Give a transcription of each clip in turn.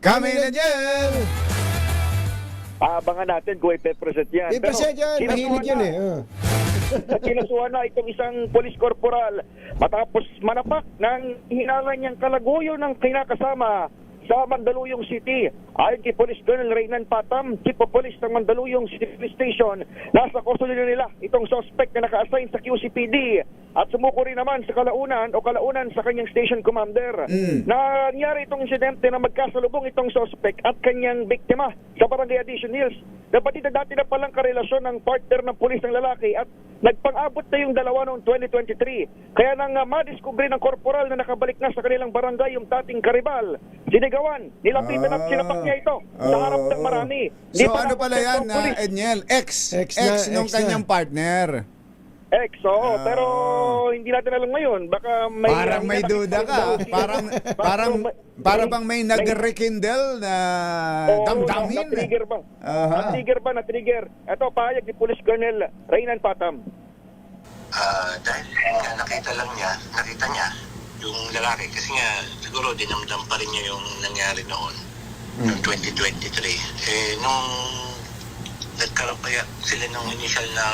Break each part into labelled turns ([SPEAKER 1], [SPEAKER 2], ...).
[SPEAKER 1] Kami na dyan!
[SPEAKER 2] Abangan natin kung ipepresent yan.
[SPEAKER 3] I-present yan, mahilig yan eh.
[SPEAKER 2] Kinasuhan na itong isang police corporal matapos manapak ng hinalan niyang kalaguyo ng kinakasama sa Mandaluyong City. Ayon kay Police Colonel Reynan Patam, Chief of Police ng Mandaluyong City Police Station, nasa custody na nila itong suspect na naka-assign sa QCPD at sumuko rin naman sa kalaunan sa kanyang station commander. Nangyari itong insidente na magkasalubong itong suspect at kanyang biktima sa Barangay Addition Hills. Dapat dati na palang karelasyon ng partner ng pulis ng lalaki at nagpang-abot na yung dalawa noong 2023. Kaya nang madiskubre ng korporal na nakabalik na sa kanilang barangay yung dating karibal, sinigawan, nilapitan at sinapak niya ito sa harap ng marami.
[SPEAKER 1] So ano pala yan, Edniel? Ex nung kanyang partner.
[SPEAKER 2] Oo. Pero hindi natin alam ngayon. Baka may...
[SPEAKER 1] Parang may duda ka. Parang bang may nag-rekindle na damdamin.
[SPEAKER 2] Na-trigger ba? Na-trigger. Ito, pahayag ni Police Colonel Reynan Patam.
[SPEAKER 4] Dahil nakita niya yung lalaki kasi nga siguro dinamdam pa rin niya yung nangyari noon noong 2023. Nung nagkaroon kaya sila nung initial na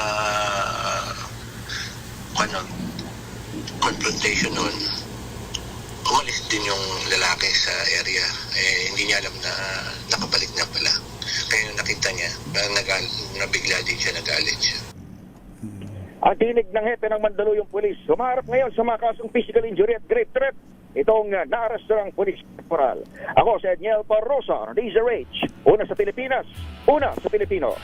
[SPEAKER 4] confrontation noon, umalis din yung lalaki sa area. Hindi niya alam na nakabalik na pala. Kaya nung nakita niya, nabigla din siya, nagalit siya.
[SPEAKER 2] Ang tinig ng hepe ng Mandaluyong Police, humaharap ngayon sa mga kasong physical injury at grave threat. Itong naaresto ng police corporal. Ako si Edniel Parrosa, Razor H. Una sa Pilipinas, una sa Pilipino.